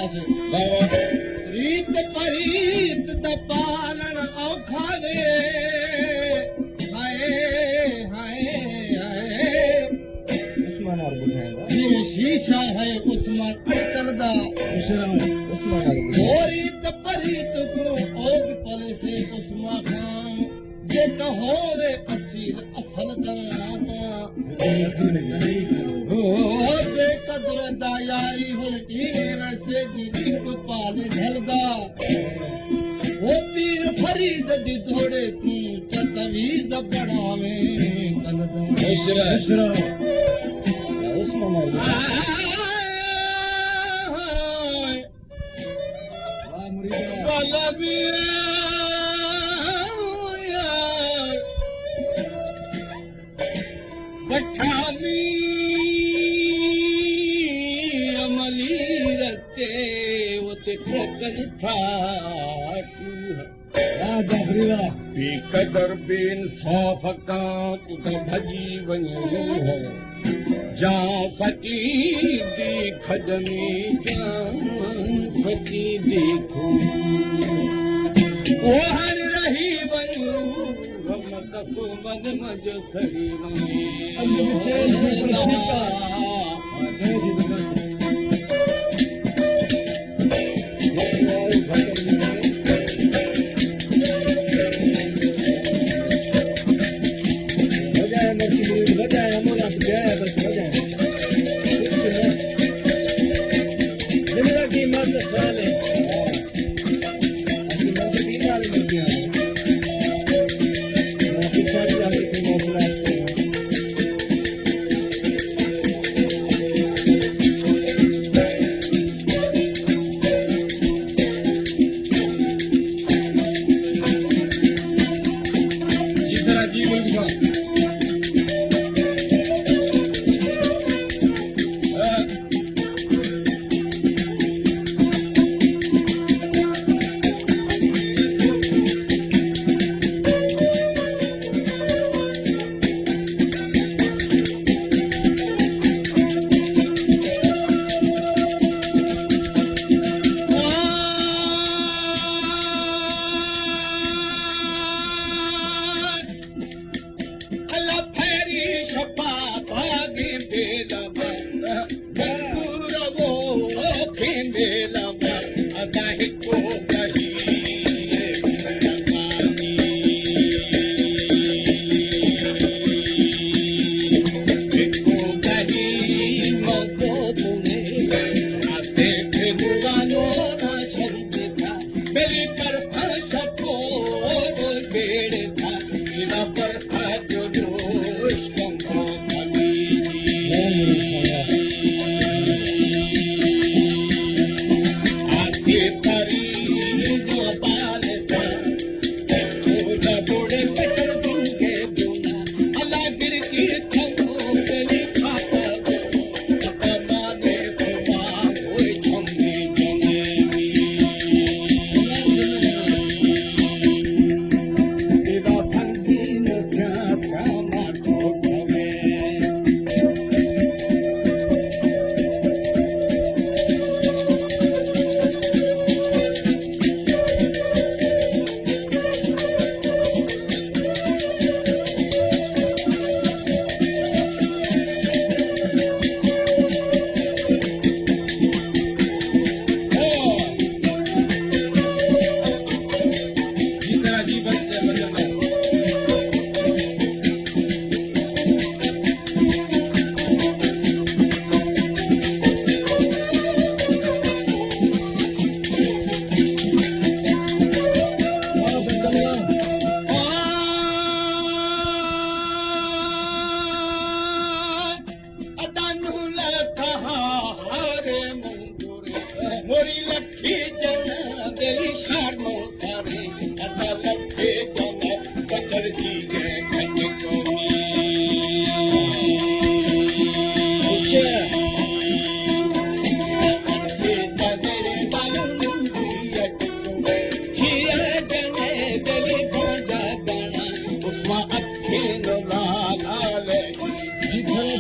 रीत परीत द पालन औखा वे हाय हाय हाय उस्मान और बुझाएगा ये शीशा है उस्मान करदा उस्मान और रीत परीत को ओग पले से उस्मान खान जे कहो रे असील असल दाना हो बेकदर दा यारी हुन इवें से जी को पाले ढलदा वो पीर फरीद दी धोड़े तू चतवीज बनावे कलदा इशरा उस्मान और वाह मुरीद बठानी अमली रते वो ते कन था बेकदर बेइंसाफ का तू तो भजी वञी है जा सकी देख जमी जान सकी देखो वो हर रही वञू कसो मन मजो थड़ी वञे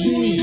जी